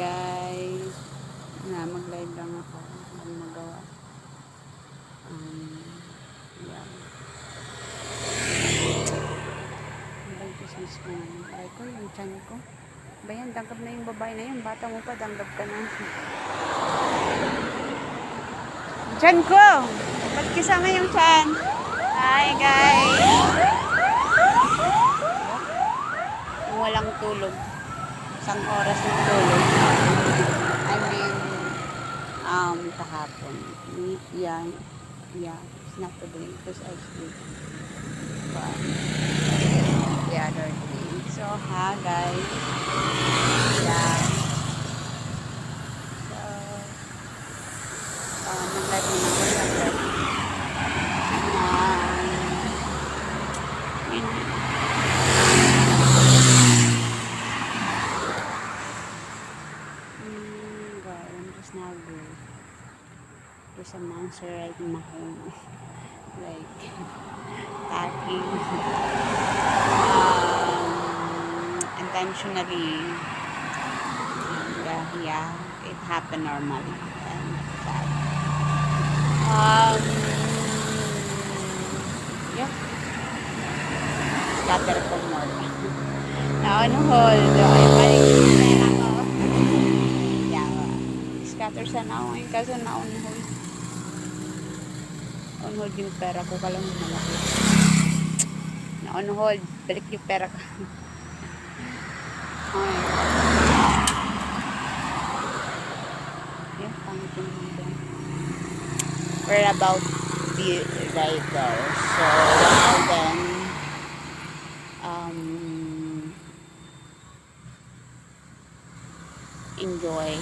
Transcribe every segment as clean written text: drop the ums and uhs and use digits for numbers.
guys. Mag-live lang ako. Walang magawa. Yeah. Business ko naman. Ay ko, yung chan ko. Ba yan, danggap na yung babae na yun. Bata mo pa, danggap ka na. Chan ko! Ba't kasama yung chan? Hi guys! Yung walang tulog. Isang oras ng tulog. I mean, kahapon. Yeah, it's not today because I sleep. But, the other day. So, ha guys. Yeah. So, mag-live muna ako sa web. God, I'm just now good. There's a monster right in my home. Like, attacking. Intentionally. And, yeah, it happened normally. And sad. Yeah. Scatter ko more. Na-on hold. Ay, balik yung pera ko. Yeah. Scatter sana ako ngayon kaso na-on hold. On hold yung pera ko. Kala mo malaki. Na-on hold. Balik yung pera ko. Okay. Yeah, pangit yung mundo. We're about to be right there. So, well then, enjoy.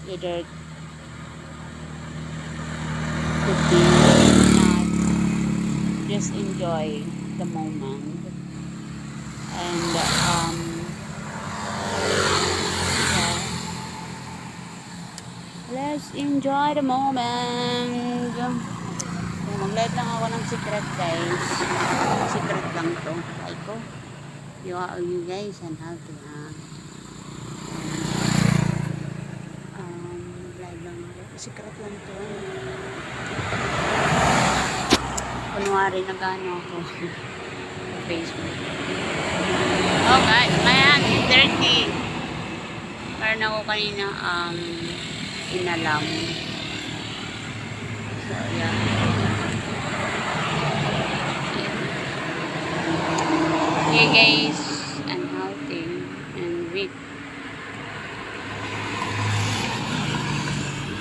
Either could be not. Just enjoy the moment. And, yeah. Let's enjoy the moment. Mag-live lang ako ng secret guys. Secret lang to. Ay ko. You guys and how to live lang ako. Secret lang to. Kunwari nag-ano ako. Facebook. Oh guys, mayan, 30. Meron ako kanina inalam. So yeah. Okay guys, and healthy and weak.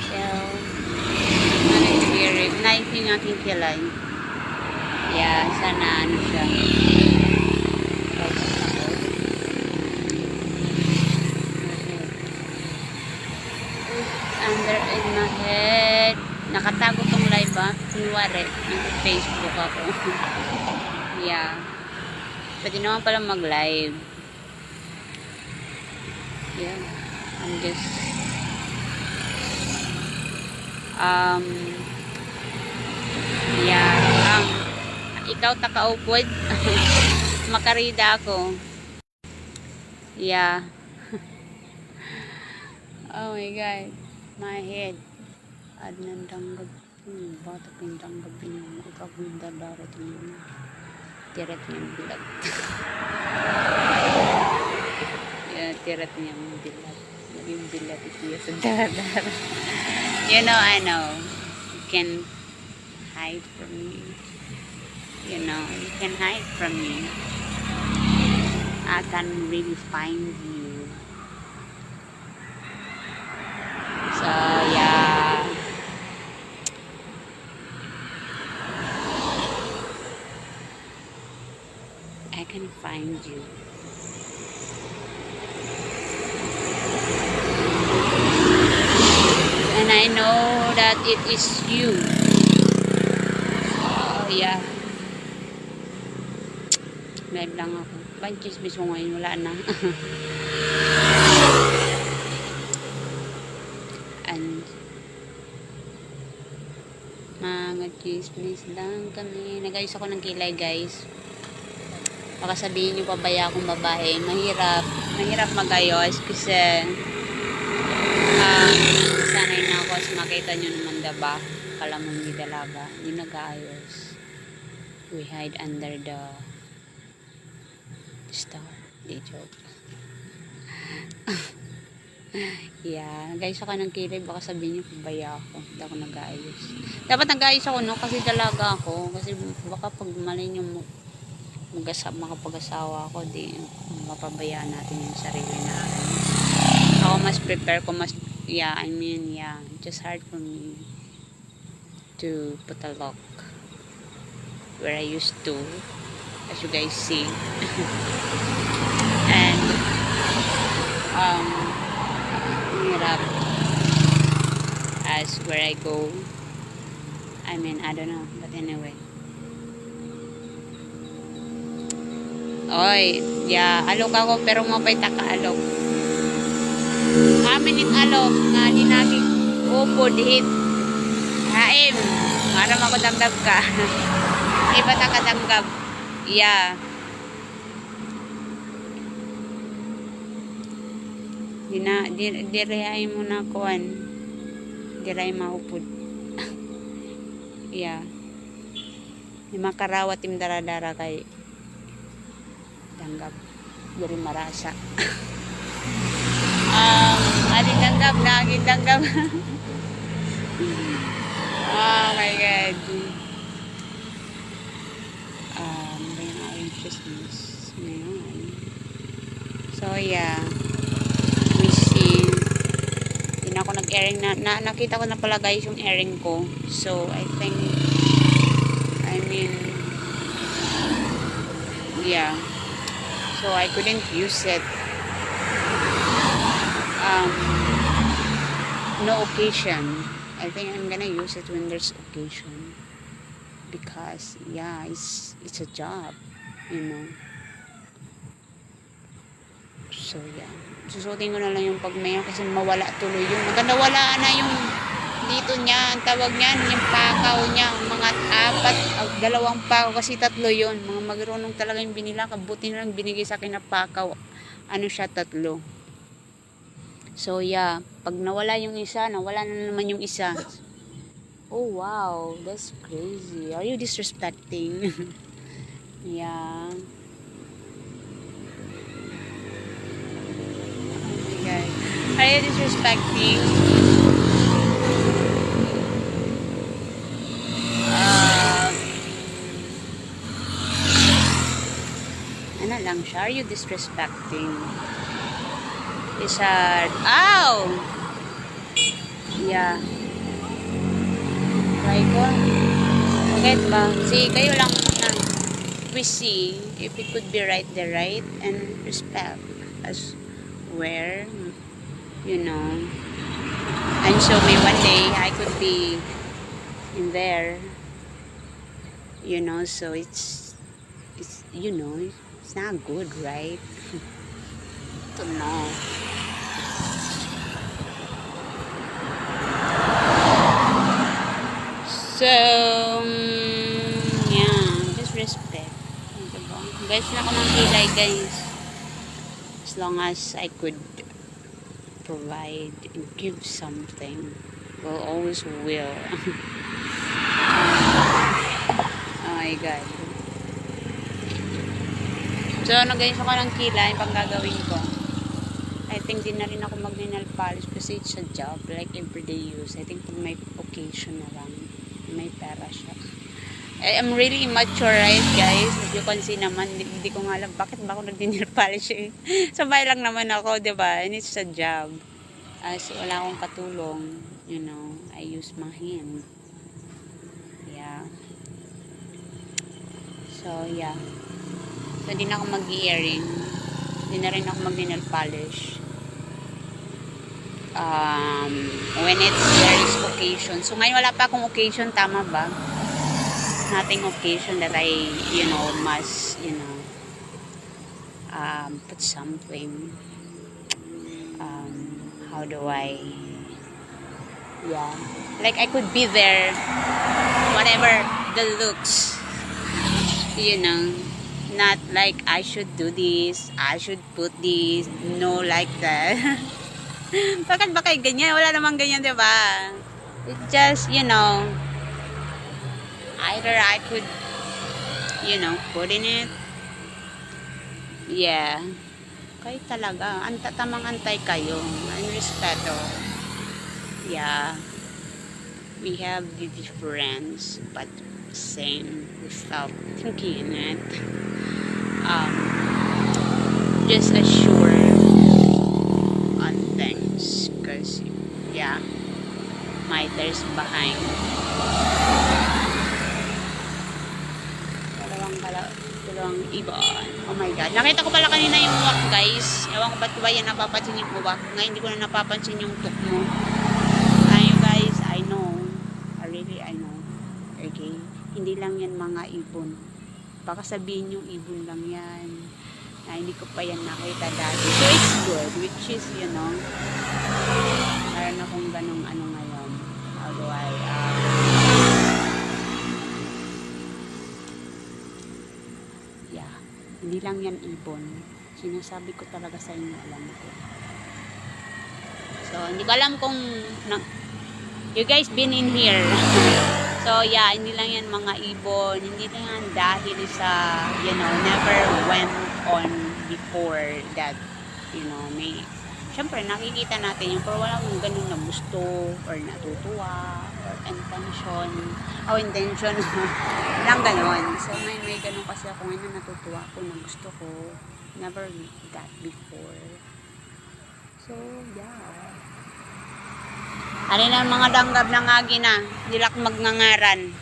So, nag-spirit. Nice yung aking kilay. Yeah, sana ano siya. Under in my head. Nakatago tong live kunwari, nag-Facebook ako. Yeah. Pwede naman pala mag-live. Yeah. I'm just yeah. Ikaw takaupod. Makarida ako. Yeah. Oh my God. My head. Adnan danggab. Bata pindanggab yung ikagunda darat yung tirat niyang bilag. Yeah, tirat niyang bilag. Yung bilag ito sa darat. You know, I know. You can hide from me. You know, you can hide from me. I can really find you. So, yeah. I can find you. And I know that it is you. So, yeah. Live lang ako. Ba't chismis mo ngayon? Wala na. And mga chismis lang kami. Nag-ayos ako ng kilay guys. Baka sabihin niyo pabaya akong babae. Mahirap magayos kasi sanay na ako as makita nyo naman diba, kala mo hindi dalaga, hindi nag-aayos. We hide under the star. Di joke. Yeah, guys, ako ng kilay, baka sabihin niyo pabaya ako, hindi ako nag-aayos. Dapat nag-aayos ako, no, kasi dalaga ako, kasi baka pag malay niyo makapag-asawa ako, di mapabayaan natin yung sarili natin. Ako mas prepare ko, mas just hard for me to put a lock where I used to, as you guys see. And hirap as where I go. I don't know, but anyway. Oy, alok ako pero mapay taka-alok. Kaminit alok nga linagi upo dihit. Haim, maram ako danggab ka. Iba ta kadanggab. Direhay mo na kuan. Direhay maupod. Di makarawat im dara-dara kay danggab. Diri marasa. Aling danggab, naging danggab. Oh my God. Ngayon Christmas. Ngayon. So we see. Hindi na ako nag-airing nakita ko na pala guys yung airing ko. So I think so I couldn't use it. No occasion. I think I'm gonna use it when there's occasion because it's a job, so susutin ko na lang yung pagmayo kasi mawala tuloy yung maganda, wala na yung dito niya, ang tawag niyan, yung pakaw niya, mga 2 pakaw kasi 3 yun, mga magrunong talaga yung binila, kabuti na lang binigay sa akin na pakaw, siya 3. So pag nawala yung isa, nawala na naman yung isa. Oh wow, that's crazy. Are you disrespecting? Yeah. Oh my God. Are you disrespecting? Ano lang siya? Are you disrespecting? Isard. Ow! Try ko. Bakit ba? See, kayo lang muna. We see if it could be right there, right? And respect as where, and show me one day I could be in there, so it's not good, right? To know. So, just respect. Guys, na ako ng kilay, guys. As long as I could provide and give something, will always will. Oh my God. So, guys, ako ng kilay, pang gagawin ko. I think din na rin ako mag-nail polish kasi it's a job, like everyday use. I think pag may occasion na lang, may pera siya. I'm really immature, right, guys? As you can see naman, hindi ko nga alam bakit ba ako nag-nail polish eh. Sabay lang naman ako, diba? And it's a job. So, wala akong katulong. I use my hand. So, So, di na ako mag-earring. Di na rin ako mag-nail polish. When there is occasion. So, ngayon wala pa akong occasion. Tama ba? Nothing occasion that I, must, put something. How do I, like I could be there, whatever the looks, not like I should do this, I should put this, no like that. Bakit ba kayo ganyan? Wala namang ganyan, di ba? It just, either I could, put in it. Yeah. Kayo talaga. Tamang antay kayo. Ang respeto. Yeah. We have the difference, but same without thinking it. Just assure on things, because yeah, there's behind. Dalawang ibon. Oh my god, nakita ko pala kanina yung uwak, guys. Ewan ko ba't ko ba yan napapansin yung uwak. Ngayon hindi ko na napapansin yung tuk mo. Ayo guys, I know, I know. Okay, hindi lang yan mga ibon. Baka sabihin yung ibon lang yan. Hindi ko pa yan nakita dati. So it's good, which is, meron akong ganong ngayon. How do I, yeah, hindi lang yan ibon. Sinasabi ko talaga sa inyo, alam ko. So, hindi ko alam kung, you guys been in here. So, yeah, hindi lang yan mga ibon. Hindi lang yan dahil sa, never went on before that, may, syempre, nakikita natin yung pero walang ganun na gusto or natutuwa or intention lang ganun. So, may ganun kasi ako ngayon na natutuwa ako na gusto ko. Never that before. So, yeah. Ano na mga danggab ng agi na, dilak magngangaran.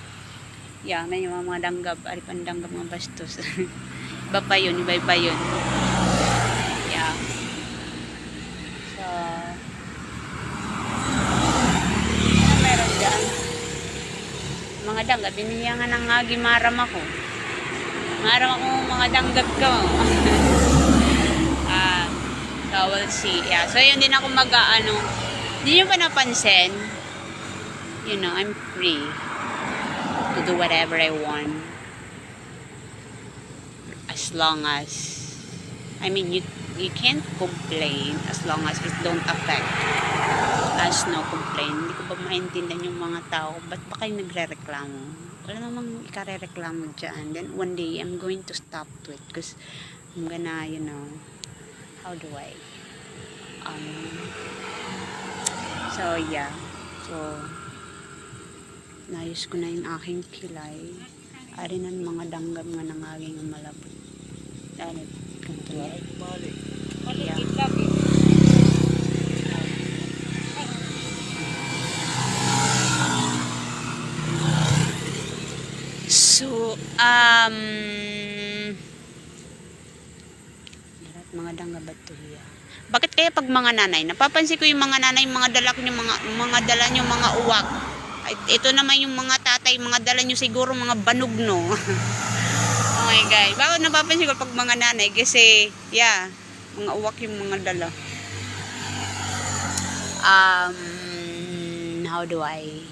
Yeah, may mga danggab, aripan danggab mga bastos. Iba pa yun. Yeah. So, ano meron dyan? Mga danggab, binigyan nga ng agi, maram ako. Maram ako mga danggab ko. So, we'll see. Yeah, so yun din ako hindi nyo pa napansin, I'm free to do whatever I want. As long as, you can't complain as long as it don't affect us, no complain. Hindi ko ba maintindihan yung mga tao, ba't ba kayo nagre-reklamo? Wala namang ikare-reklamo dyan. Then one day, I'm going to stop to it because I'm gonna, how do I, so yeah, so naayos ko na yung aking kilay. Ari ng mga danggab nga nangaging malabot. Dahil yeah. So mga danggab ba ito hiya? Bakit kaya pag mga nanay, napapansin ko yung mga nanay, mga dala nyo mga uwak. Ito naman yung mga tatay, mga dala nyo siguro mga banog, no? Oh my God. Bakit napapansin ko pag mga nanay? Kasi, yeah, mga uwak yung mga dala. How do I?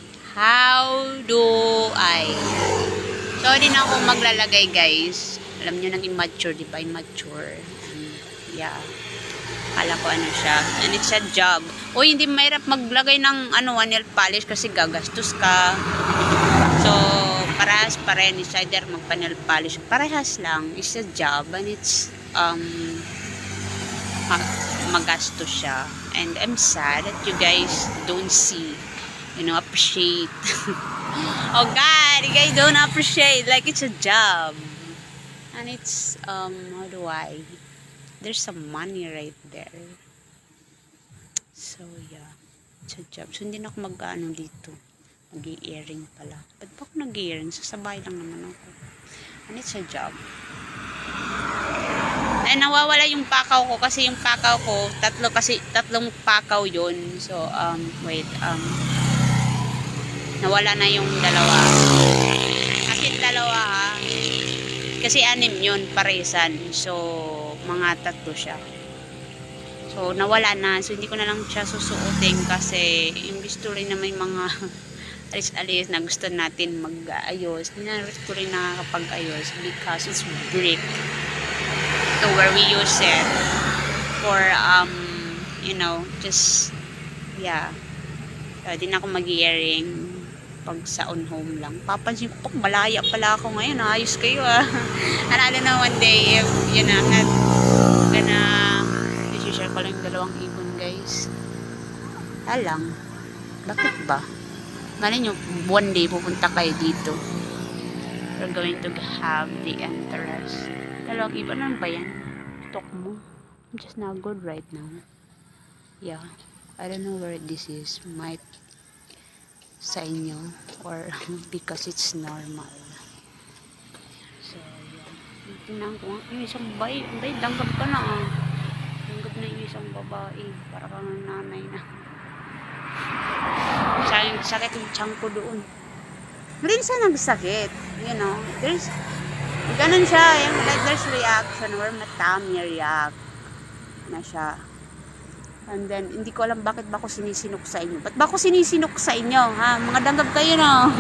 So, din ako maglalagay, guys. Alam nyo nang immature, di ba? Immature. Yeah. Kala ko siya. And it's a job. Uy, hindi mahirap maglagay ng nail polish kasi gagastos ka. So, parehas pa rin. It's either magpa-nail polish. Parehas lang. It's a job and it's magastos siya. And I'm sad that you guys don't see, appreciate. Oh God, you guys don't appreciate. Like, it's a job. And it's, how do I? There's some money right there. So, yeah. It's a job. So, hindi na ako dito. Mag-i-earring pala. Ba't ba ako nag-i-earring? Sasabay lang naman ako. And it's a job. Ay, nawawala yung pakaw ko kasi yung pakaw ko, tatlong pakaw yun. So, wait. Nawala na yung dalawa. Kasi dalawa, kasi 6 yun, paresan. So, mga 3 siya. So, nawala na. So, hindi ko na lang siya susuotin kasi imbis tuloy na may mga alis-alis na gusto natin mag-ayos. Hindi na ko rin nakakapag-ayos because it's brick. So where we use it for you know, just yeah. Di na ako mag-earring pag sa on home lang. Papansin ko pag malaya pala ako ngayon. Ayos kayo ah. And I don't know one day if you know, I'm not gonna i-share ko lang yung dalawang ibon guys. Alang. Bakit ba? Mali nyo, one day pupunta kayo dito. We're going to have the entrance. Dalawang ibon, ano ba yan? Talk mo. I'm just not good right now. Yeah. I don't know where this is. Might sa inyo or because it's normal. So, yeah. Tingnan ko. Yung isang bay, danggap ka na ah. Danggap na yung isang babae. Para kang nanay na. Sakit yung tiyan ko doon. Hindi siya nagsakit. You know, there's ganun siya. Yung, like, there's reaction or matami react na siya. And then, hindi ko alam bakit ba ako sinisinok sa inyo. Ba't ba ako sinisinok sa inyo? Ha? Mga danggap kayo, no?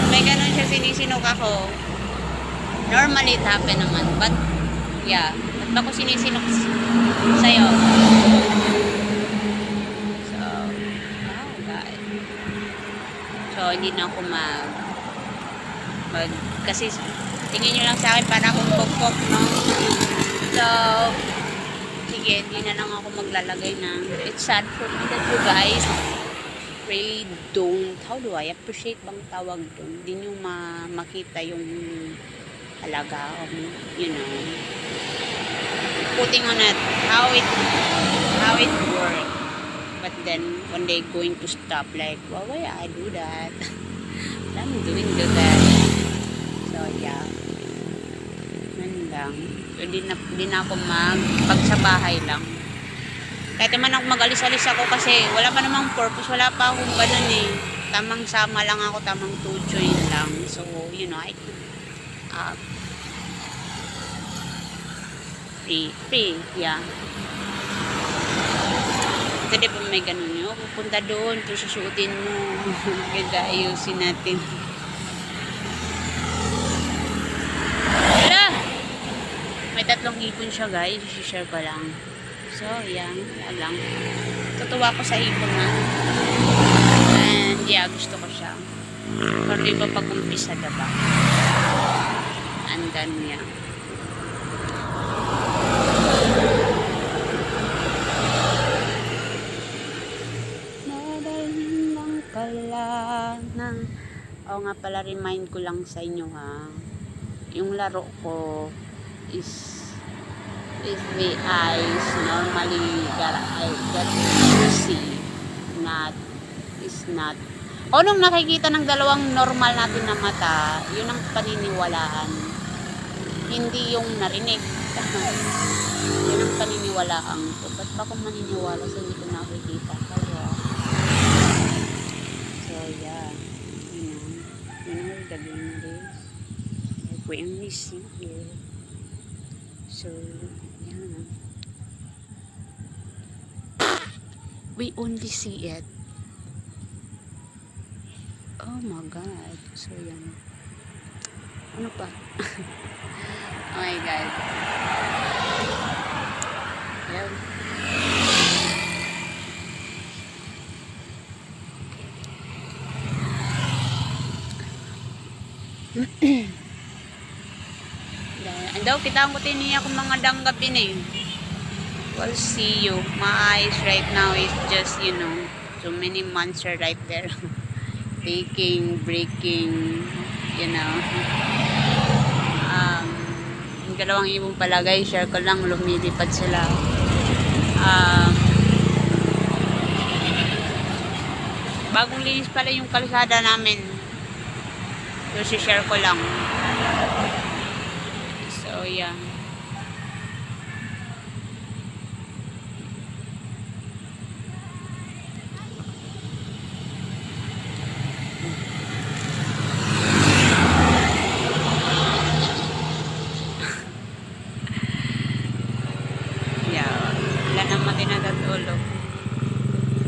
May ganun siya sinisinok ako. Normally, it happen naman. But, yeah. Ba't ba ako sinisinok sa'yo? So, oh, God. So, hindi na ako kasi, tingin nyo lang sa akin para akong pok-pok, no? So, sige, hindi na lang ako maglalagay ng it's sad for me that you guys really don't, how do I appreciate bang tawag doon? Hindi nyo makita yung halaga of, you know, putting on it, how it works. But then, one day going to stop like, well, why I do that? I'm doing that. So, yeah. Man lang. So, di na ako pag sa bahay lang. Kahit naman ako mag-alis-alis ako kasi wala pa namang purpose, wala pa akong ganun eh. Tamang sama lang ako, tamang tuchoy lang. So, you know, I could free, yeah. Ito di ba may ganun nyo, pupunta doon, ito susuotin mo. Ganda, ayusin natin. May 3 ipon siya guys, i-share ko lang. So, yan, lang. Tutuwa ko sa ipon na. And yeah, gusto ko siya. Pero iba pag-umpisa, diba? And then, yeah. Nadalhin lang pala ng... Oo nga pala, remind ko lang sa inyo ha. Yung laro ko is the eyes normally that I get to see is not nung nakikita ng dalawang normal natin na mata, yun ang paniniwalaan, hindi yung narinig. Yun ang paniniwalaan ko. Ba't ba akong maniniwala sa hindi ko nakikita? Kaya so yeah, you know the game is like we only see here. So, yeah. We only see it. Oh my God. So, yan. Ano pa? Oh my God. Yan. Daw kita ko tiniya kung mga danggapin eh. We'll see you. My eyes right now is just, you know, so many monster right there. Breaking, you know. Yung dalawang ibon pala guys, share ko lang, lumilipad sila. Bagong linis pala yung kalsada namin. So, share ko lang. So, yeah. Wala naman din natatulog.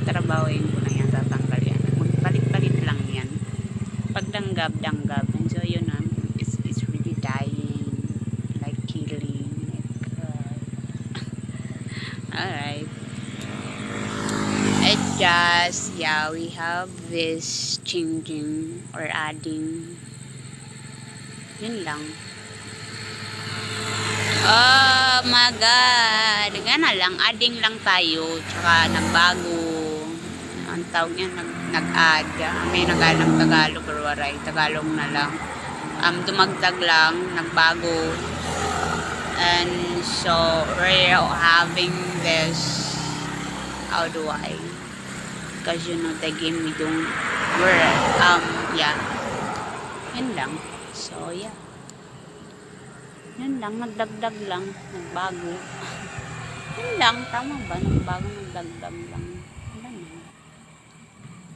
Trabahoin ko na yan, tatanggal yan. Magpalit-palit lang yan. danggab. And so, yun, it's really dying, like killing. Alright. It just, yeah, we have this changing or adding. Yun lang. Oh my God. Gana lang, adding lang tayo. Tsaka nagbago. Ang tawag niya, nag-add. May nag-add ng Tagalog or waray. Tagalog na lang. Dumagdag lang, nagbago. And so, we're having this, how do I? Because you know, the game we don't, yeah. Yun lang. So, yeah. Yun lang, nagdagdag lang, nagbago. Yun lang, tama ba? Nagbago, nagdagdag lang. Wala na.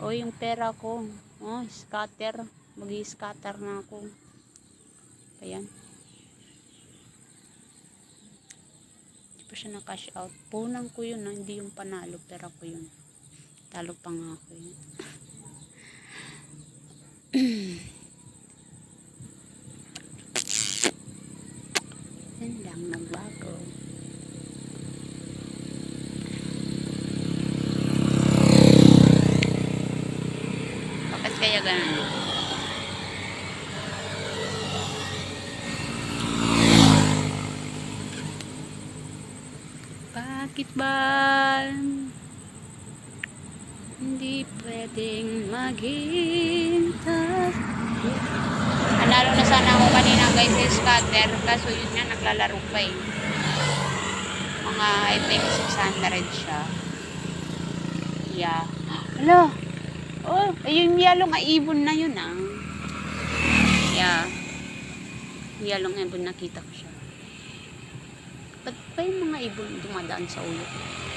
O, yung pera ko. Oh, scatter. Mag-i-scatter na ako. Ayan. Hindi pa siya na-cash out. Punang ko yun, hindi yung panalo. Pera ko yun. Talo pa nga ako yun. Yan lang, nagbago. Bakit kaya ganun? Bakit ba hindi pwedeng maghintay? Nanalo na sana ako kanina guys sa scatter, kaso yun nga, naglalaro pa eh. Mga I think 600 siya. Yeah. Hala. Oh, yung yalong ibon na yun ah. Yeah. Yalong ibon, nakita ko siya. Ba't pa yung mga ibon dumadaan sa ulo?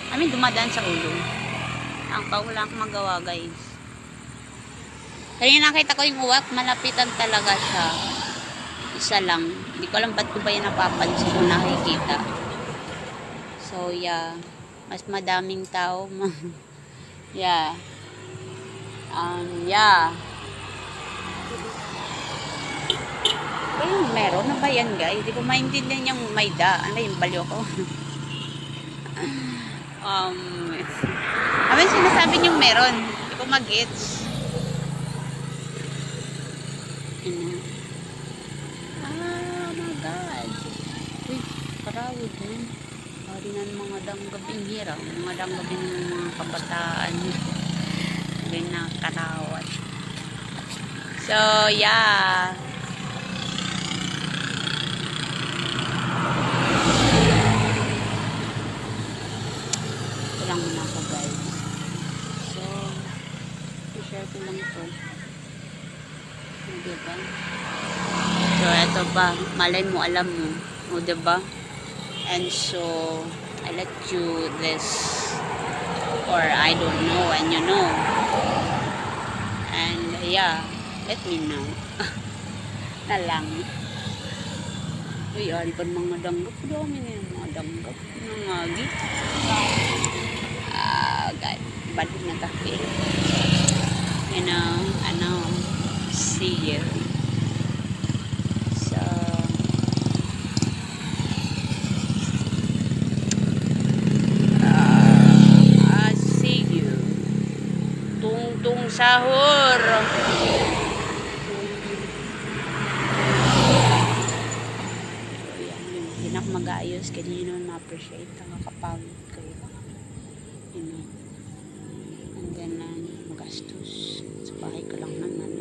I mean, dumadaan sa ulo. Wala akong magawa guys. Kanina nakita ko yung uwak, malapitan talaga siya. Isa lang. Hindi ko alam ba't ko ba yung napapansin kung nakikita. So, yeah. Mas madaming tao. Yeah. Yeah. Ayun, meron na ba yan guys? Hindi ko maintindihan yung may da. Ano yung baliw ko? Ano yung sinasabi niyong meron? Hindi ko mag-gets. Oh my God. Uy, karawid mo. Pari na ng mga danggabing hirang. Mga danggabing ng mga kabataan. Rin na karawat. So, yeah. Ito lang muna ako guys. So, i-share ko lang ito. Diba? So, ito ba? Malay mo, alam mo. O, diba? And so, I let you this. Or, I don't know, and you know. And, yeah. Let me know. Na lang. Uy, alpan mga danggap. Dami na yung mga danggap. Nangagi. God. Balik na kape. You know, see you. So, see you. Tung sahur. Hindi na ako mag-aayos kasi yun naman ma-appreciate. Nakakapagod kayo. You know. And then, magastos. Sa bahay ko lang naman.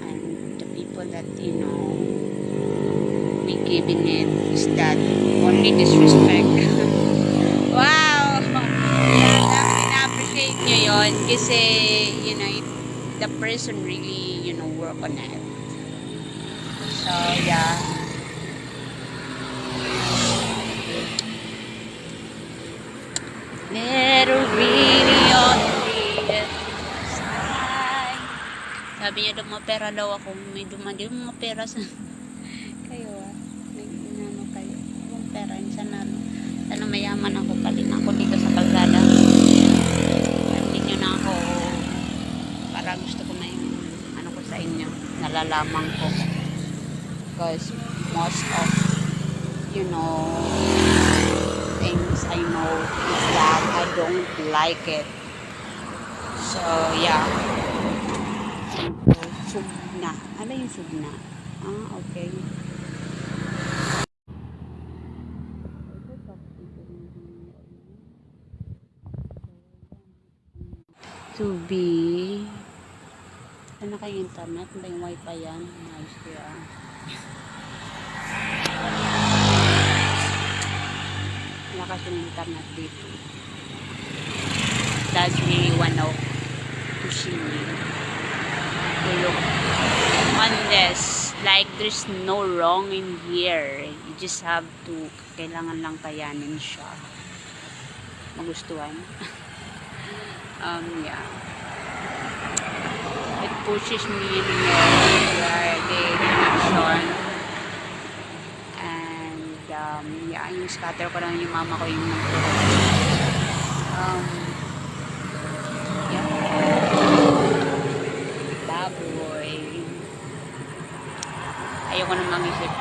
And the people that, you know, be giving it is that only disrespect. Wow! Na-appreciate nyo yun kasi, you know, the person really, you know, work on it. So, yeah. Little really on the sky. Sabi niya daw, mapera daw ako. May dumandi mga pera sa kayo may inano kayo yung pera yung sana mayaman ako paling ako dito sa kalsada. Hindi nyo na ako para gusto ko na yung ano ko sa inyo. halaman ko. Because most of, things I know is that I don't like it. So, yeah. Sugna. Ano yung sugna? Okay. To be ano kayo internet? Ba yung wifi yan? Nice kaya. Lakas yung internet dito. That's really one of to see me. To look on this. Like there's no wrong in here. You just have to, kailangan lang kayanin siya. Magustuhan. Yeah. It pushes me in where the connection. And yeah, yung scatter ko lang yung mama ko yung nagturo. Yeah. Baboy. Ayoko na mag-isip.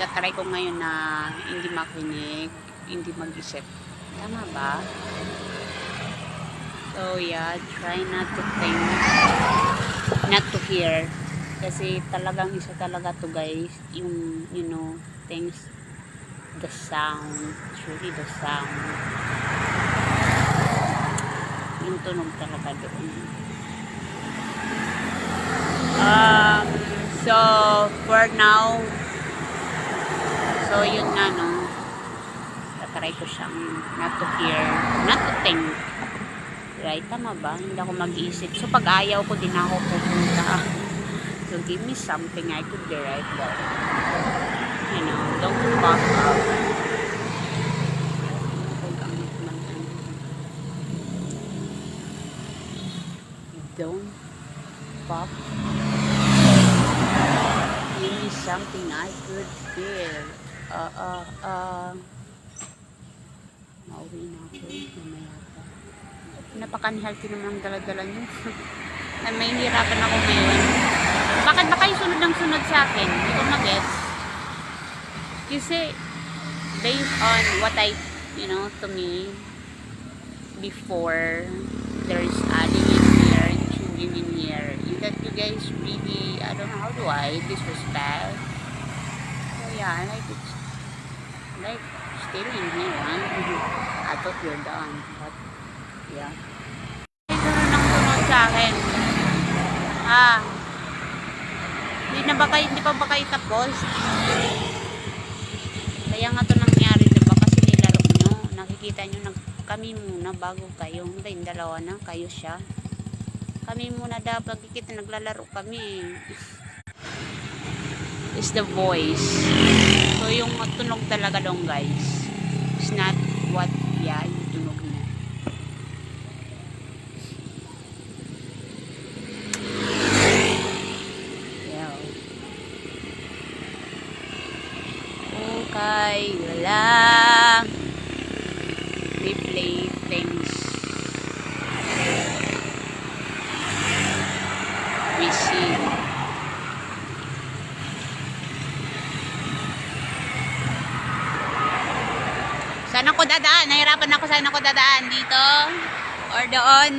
Tatry ko ngayon na hindi makinig, hindi mag-isip. Tama ba? So yeah, try not to think, not to hear. Kasi talagang isa talaga to guys, yung, things, the sound, it's really the sound. Yung tunog talaga doon. So, for now, so yun na, no? Tatry ko siyang not to hear, not to think. Right? Tama ba? Hindi ako mag-iisip. So, pag ayaw ko, din ako pupunta. So, give me something I could be right there. Don't fuck up. Don't fuck. Give me something I could feel. Mauwi na ako. Mamaya pa. Napaka-unhealthy naman ang dala-dala nyo. May hirapan ako ngayon. Bakit ba kayo sunod ng sunod sa akin? Hindi ko mag-gets. Kasi, based on what I, to me, before, there's adding in here and changing in here. That you guys really, I don't know, how do I disrespect? So yeah, I like it. Like, still in here, huh? I thought you're done, but yeah. Sunod ng sunod sa akin. Hindi pa ba kayo tapos? Kaya nga ito nangyari, diba? Kasi nilaro nyo. Nakikita nyo, kami muna bago kayo. Hindi, yung dalawa na, kayo siya. Kami muna dapat, kita naglalaro kami. Is the voice. So, yung tunog talaga dong guys. It's not what, yung tunog na. Okay, wala. Replay things. Receive. Saan ako dadaan? Nahirapan ako saan ako dadaan. Dito? Or doon?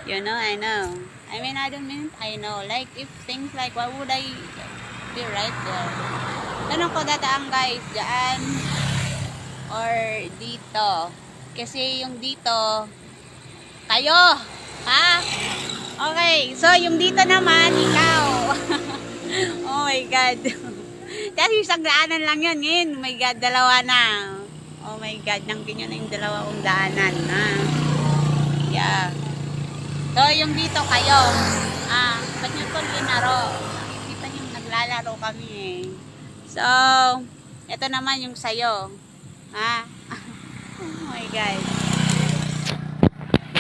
I know. I mean, I don't mean, I know. Like, if things like, why would I be right there? Saan ako dadaan guys? Diyan? Or dito? Kasi yung dito, kayo! Ha? Okay, so yung dito naman, ikaw. Oh my God. Dahil isang daanan lang yun. Ngayon, oh my God, dalawa na. Oh my God, nangkin yun na yung dalawa kong daanan. Yeah. So, yung dito kayo. Ba't nyo ito linaro? Kita nyo, naglalaro kami eh. So, ito naman yung sayo. Oh my God.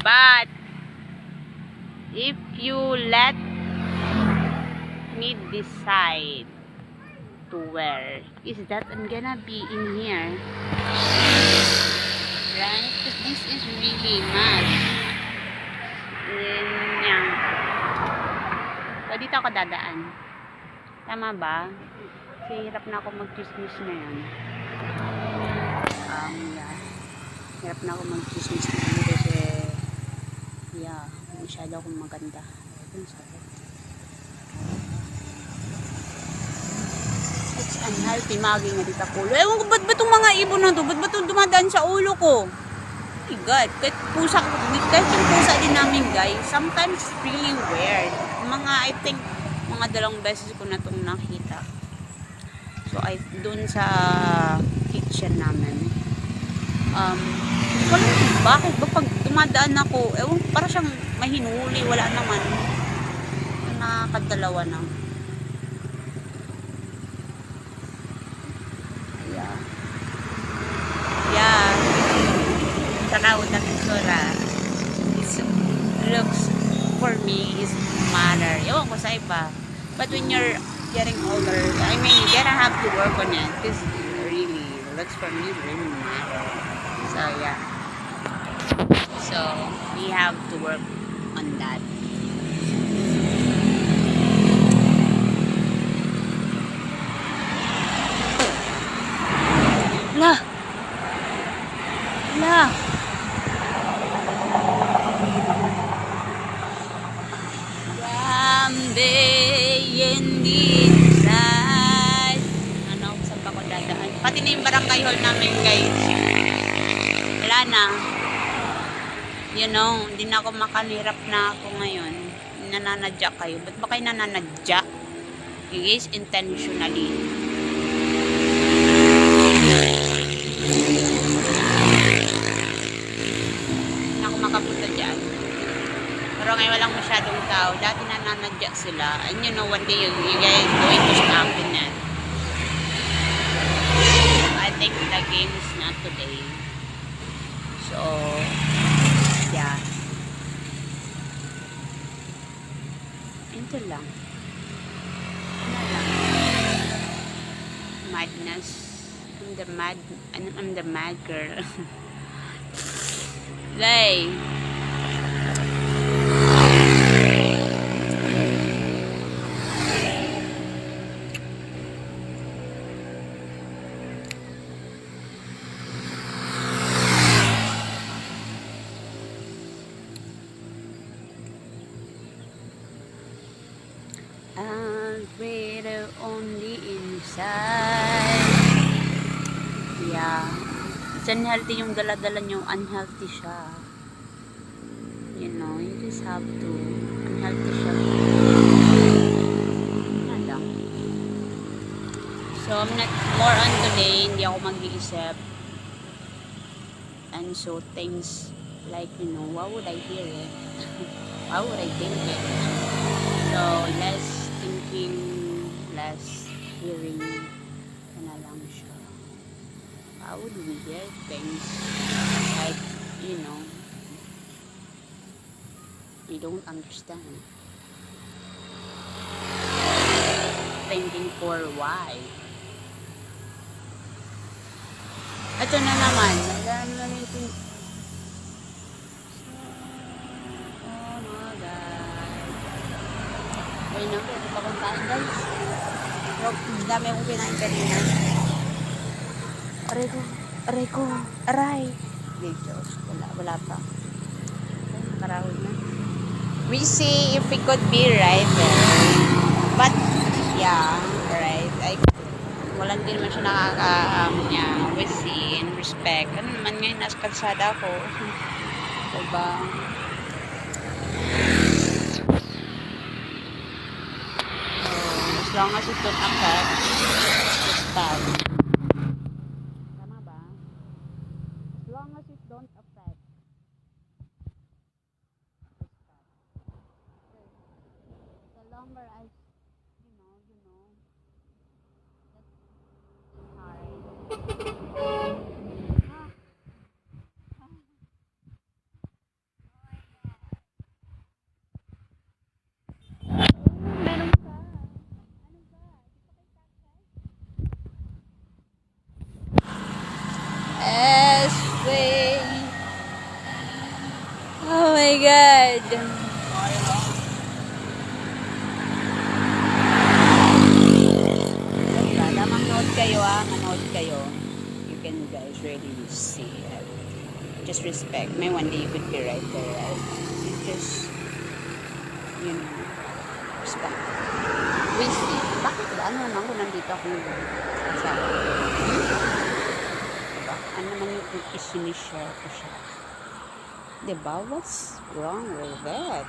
But, if you let me decide to wear, is that I'm gonna be in here? Right? Because this is really much. Yeah. So, dito ako dadaan. Tama ba? Kasi hirap na ako mag-chismis na yan. Yeah. Hirap na ako mag-chismis na yan kasi yeah, masyado akong maganda. Ang sakit. It's unhealthy maging nalita kulo. Ewan ko, ba't ba itong mga ibon na to? Ba't ba ito dumadaan sa ulo ko? Oh my God, kahit yung pusa din namin guys, sometimes it's really weird. I think, mga 2 beses ko na itong nakita. So, dun sa kitchen namin. Wala, bakit ba pag dumadaan ako, ewan, para siyang mahinuli, wala naman. Nakakadalawa na. Yeah. Tanaw na itsura. It looks, for me, is matter. Ewan ko sa iba. But when you're getting older, I mean, you gotta have to work on it. Because really, looks for me really matter. So, yeah. So, we have to work on that. Lah! Lah! Inside. Ano, saan pa ako dadaan? Pati na yung barangay hall namin guys. Wala na. You know, hindi na ako makanirap na ako ngayon. Nananadya kayo. Ba't ba kayo nananadya? You guys, intentionally. Hindi na ako makapunta dyan. Pero ngayon walang masyadong tao. Dati nananadya sila. And you know, one day you guys going to stop in it. I think the game is not today. So, yeah. Ito lang. Ano lang. Madness. I'm the mad girl. Lay. I'll read it on the inside. Yeah. It's unhealthy yung dala-dala nyo. Unhealthy siya. You know, you just have to. Unhealthy siya. Yan lang. So, I'm not more on today. Hindi ako mag-iisip. And so, things like, you know, why would I hear it? Why would I think it? So, less thinking, less hearing, na lang siya. How would we hear things like, you know, we don't understand. Thinking for why. Ito na naman. Alam naman yung okay na, pwede pa kong kain guys. Pero dami akong kinain kanina. Aray. Hindi, Diyos. Wala pa. Karahol na. We see if we could be right there. But, yeah, right. Wala din naman siya we see and respect. Ano naman ngayon, nasa kalsada ko. Diba? As long as it don't affect, it's bad. Tama ba? As long as it don't affect, it's bad. The longer I, you know, that's hard. Way. Oh my God. kayo manood kayo, you can guys really see it. Just respect. May one day you could be right there, right? You just, you know, respect. We see. Bakit ba? Ano naman kung nandito ako yung kasama? Diba? Ano naman yung isinishare ko siya? Diba? What's wrong with that?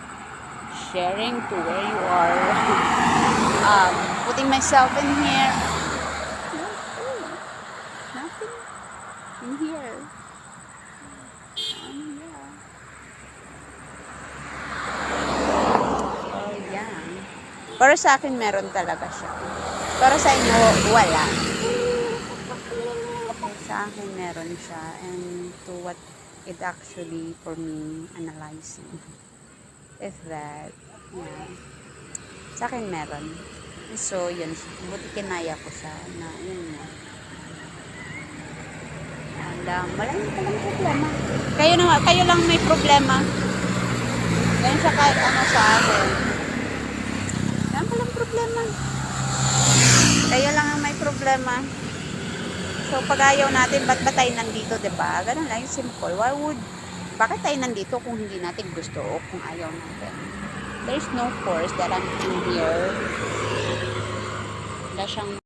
Sharing to where you are. Putting myself in here. Nothing in here. Oh, yeah. Pero sa akin, meron talaga siya. Pero sa inyo, wala. Sa akin, meron siya. And to what it actually, for me, analyzing. Is that, yeah. Sa akin, meron. So, yun. Buti kinaya ko siya na, yun nga. And, wala yung palang problema. Kayo lang may problema. Ganyan siya kahit ano sa akin. Wala palang problema. Kayo lang ang may problema. So, pag ayaw natin, ba't ba tayo nandito, diba? Ganun lang yung simple. Bakit tayo nandito kung hindi natin gusto o kung ayaw natin? There's no force that I'm in here. Wala siyang